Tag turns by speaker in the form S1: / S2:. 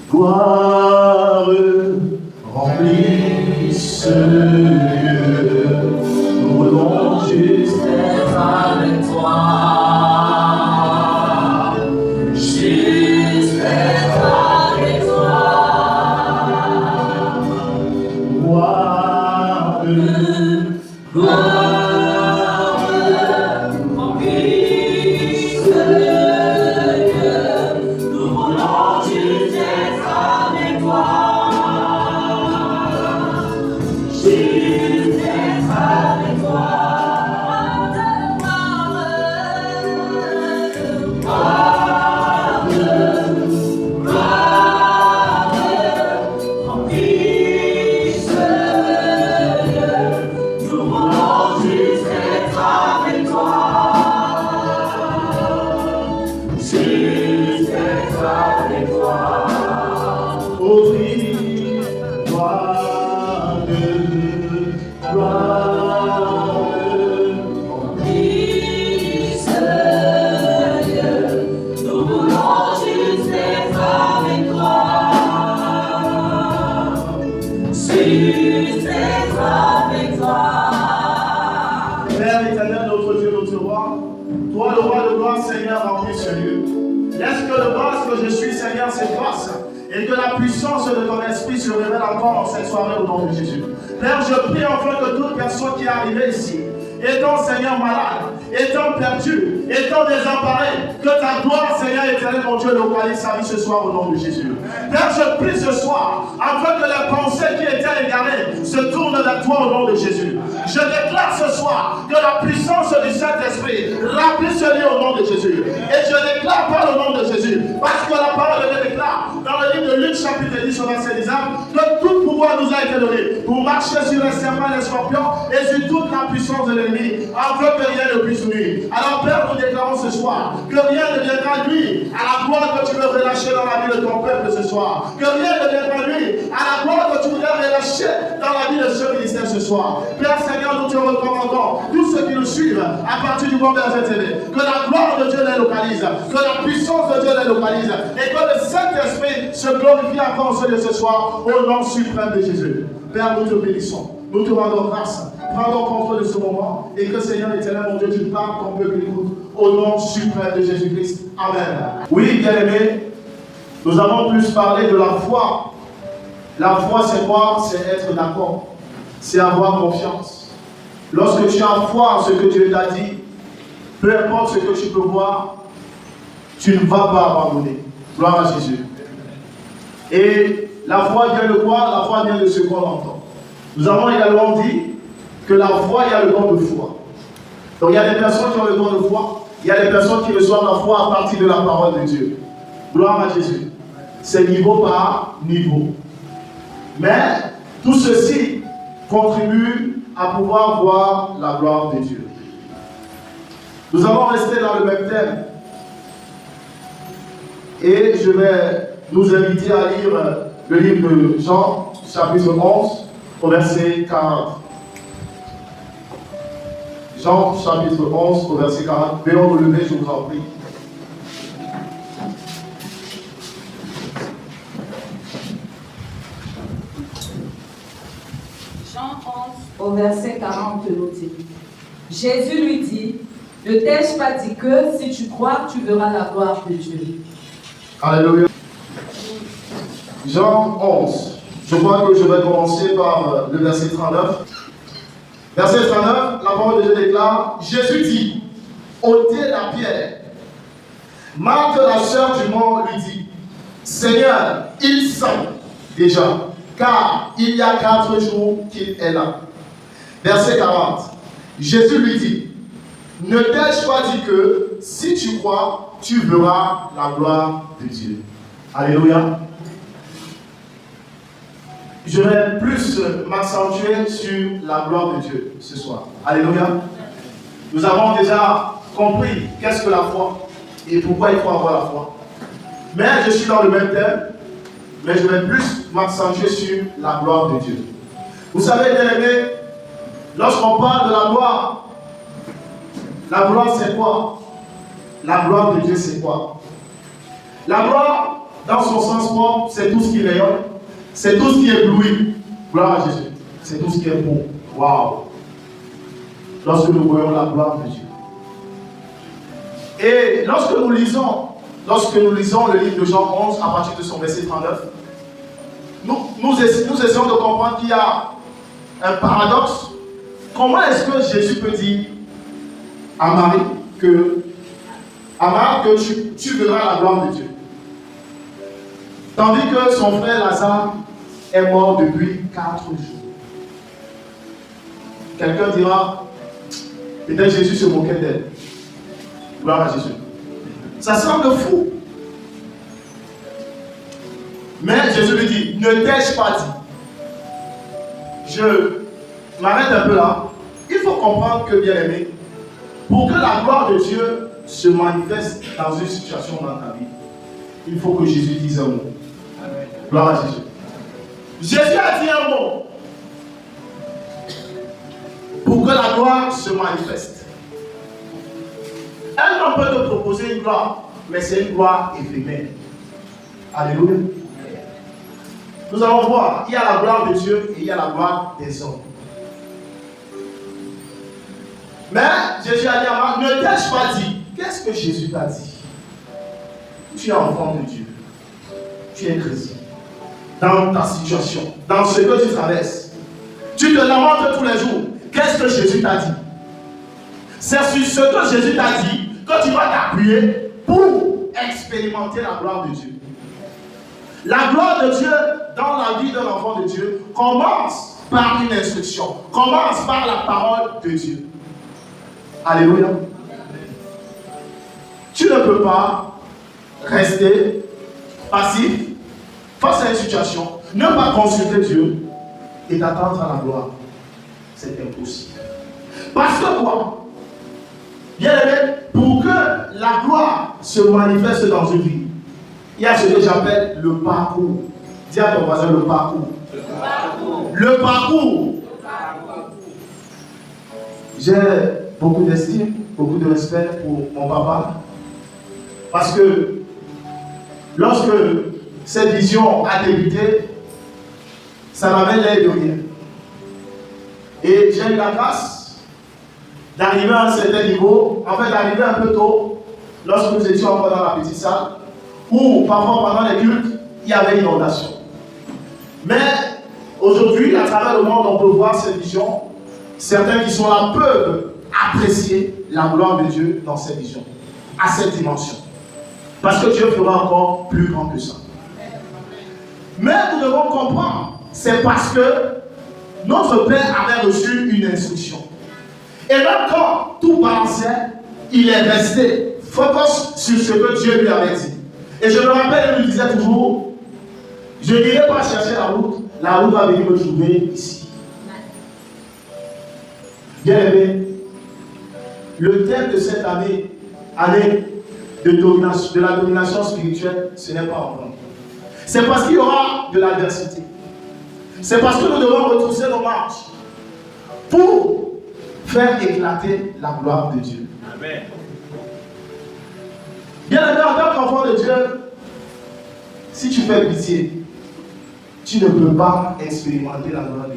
S1: gloire remplisse le lieu. Nous voulons juste être avec toi. Juste être avec toi. Gloire, gloire remplisse le lieu. Nous voulons juste être avec toi. Juste être avec toi. Père éternel, notre Dieu, notre roi, toi le roi de gloire, Seigneur, remplis ce lieu. Laisse que le grâce que je suis, Seigneur, s'efface et que la puissance de ton esprit se révèle encore en cette soirée au nom de Jésus. Père, je prie enfin que toute personne qui est arrivée ici, étant, Seigneur, malade, étant perdu, étant désemparé, que ta gloire, Seigneur éternel, mon Dieu, localise sa vie ce soir au nom de Jésus. Père, je prie ce soir, afin que les pensées qui étaient égarées se tournent vers toi au nom de Jésus. Je déclare ce soir que la puissance du Saint-Esprit remplisse ce lieu au nom de Jésus. Et je déclare par le nom de Jésus, parce que la parole de Dieu déclare dans le livre de Luc chapitre 10 au verset 19 que tout pouvoir nous a été donné pour marcher sur les serpents et les scorpions et sur toute la puissance de l'ennemi, afin que rien ne puisse nuire. Alors Père, nous déclarons ce soir que rien ne viendra nuire à la gloire que tu veux relâcher dans la vie de ton peuple ce soir. Que rien ne viendra nuire à la gloire que tu voudrais relâcher dans la vie de ce ministère ce soir. Père Seigneur, nous te recommandons tous ceux qui nous suivent à partir du moment de TV, que la gloire de Dieu les localise, que la puissance de Dieu les localise et que le Saint-Esprit se glorifie encore en ce lieu ce soir au nom suprême de Jésus. Père, nous te bénissons, nous te rendons grâce. Prends donc contrôle de ce moment et que Seigneur éternel, mon Dieu, tu parles, ton peuple écoute au nom suprême de Jésus-Christ. Amen. Oui, bien-aimés, nous avons plus parlé de la foi. La foi, c'est quoi? C'est être d'accord. C'est avoir confiance. Lorsque tu as foi en ce que Dieu t'a dit, peu importe ce que tu peux voir, tu ne vas pas abandonner. Gloire à Jésus. Et la foi vient de quoi? La foi vient de ce qu'on entend. Nous avons également dit que la foi, il y a le don de foi. Donc il y a des personnes qui ont le don de foi, il y a des personnes qui reçoivent la foi à partir de la parole de Dieu. Gloire à Jésus. C'est niveau par niveau. Mais tout ceci contribue à pouvoir voir la gloire de Dieu. Nous allons rester dans le même thème. Et je vais nous inviter à lire le livre de Jean, chapitre 11, au verset 40. Jean, chapitre 11, au verset 40. Veuillez vous lever, je vous en prie.
S2: Jean 11, au verset 40, nous dit. Jésus lui dit, ne t'ai-je pas dit que si tu crois, tu verras la gloire de Dieu.
S1: Alléluia. Jean 11. Je crois que je vais commencer par le verset 39. Verset 39, la parole de Dieu déclare, Jésus dit, ôtez la pierre. Marthe, la sœur du mort, lui dit, Seigneur, il sent déjà, car il y a 4 jours qu'il est là. Verset 40, Jésus lui dit, ne t'ai-je pas dit que si tu crois, tu verras la gloire de Dieu. Alléluia. Je vais plus m'accentuer sur la gloire de Dieu ce soir. Alléluia. Nous avons déjà compris qu'est-ce que la foi et pourquoi il faut avoir la foi. Mais je suis dans le même thème, mais je vais plus m'accentuer sur la gloire de Dieu. Vous savez, bien aimés, lorsqu'on parle de la gloire c'est quoi? La gloire de Dieu, c'est quoi? La gloire, dans son sens propre, c'est tout ce qui rayonne, c'est tout ce qui éblouit. Gloire à Jésus. C'est tout ce qui est beau. Waouh! Lorsque nous voyons la gloire de Dieu. Et lorsque nous lisons le livre de Jean 11, à partir de son verset 39, nous essayons de comprendre qu'il y a un paradoxe. Comment est-ce que Jésus peut dire à Marie que tu verras la gloire de Dieu, tandis que son frère Lazare est mort depuis 4 jours? Quelqu'un dira, peut-être Jésus se moquait d'elle. Gloire à Jésus. Ça semble fou. Mais Jésus lui dit, ne t'ai-je pas dit? Je m'arrête un peu là. Il faut comprendre que, bien aimé, pour que la gloire de Dieu se manifeste dans une situation dans ta vie, il faut que Jésus dise un mot. Amen. Gloire à Jésus. Jésus a dit un mot pour que la gloire se manifeste. Un homme peut te proposer une gloire, mais c'est une gloire éphémère. Alléluia. Nous allons voir, il y a la gloire de Dieu et il y a la gloire des hommes. Mais Jésus a dit à Marc, ne t'ai-je pas dit? Qu'est-ce que Jésus t'a dit? Tu es enfant de Dieu. Tu es chrétien. Dans ta situation, dans ce que tu traverses, tu te lamentes tous les jours. Qu'est-ce que Jésus t'a dit? C'est sur ce que Jésus t'a dit que tu vas t'appuyer pour expérimenter la gloire de Dieu. La gloire de Dieu dans la vie d'un enfant de Dieu commence par une instruction, commence par la parole de Dieu. Alléluia. Tu ne peux pas rester passif face à une situation, ne pas consulter Dieu et t'attendre à la gloire. C'est impossible. Parce que quoi? Bien aimé, pour que la gloire se manifeste dans une vie, il y a ce que j'appelle le parcours. Dis à ton voisin le parcours. Le parcours. Le parcours. J'ai beaucoup d'estime, beaucoup de respect pour mon papa. Parce que lorsque cette vision a débuté, ça n'avait l'air de rien. Et j'ai eu la grâce d'arriver à un certain niveau, en fait d'arriver un peu tôt, lorsque nous étions encore dans la petite salle, où parfois pendant les cultes, il y avait inondation. Mais aujourd'hui, à travers le monde, on peut voir cette vision. Certains qui sont là peuvent apprécier la gloire de Dieu dans cette vision, à cette dimension. Parce que Dieu fera encore plus grand que ça. Mais nous devons comprendre, c'est parce que notre Père avait reçu une instruction. Et même quand tout balançait, il est resté focus sur ce que Dieu lui avait dit. Et je me rappelle, il lui disait toujours, je n'irai pas chercher la route va venir me trouver ici. Bien aimé, le thème de cette année de la domination spirituelle, ce n'est pas en vain. C'est parce qu'il y aura de l'adversité. C'est parce que nous devons retrousser nos marches pour faire éclater la gloire de Dieu. Amen. Bien aimé, en tant qu'enfant de Dieu, si tu fais pitié, tu ne peux pas expérimenter la gloire de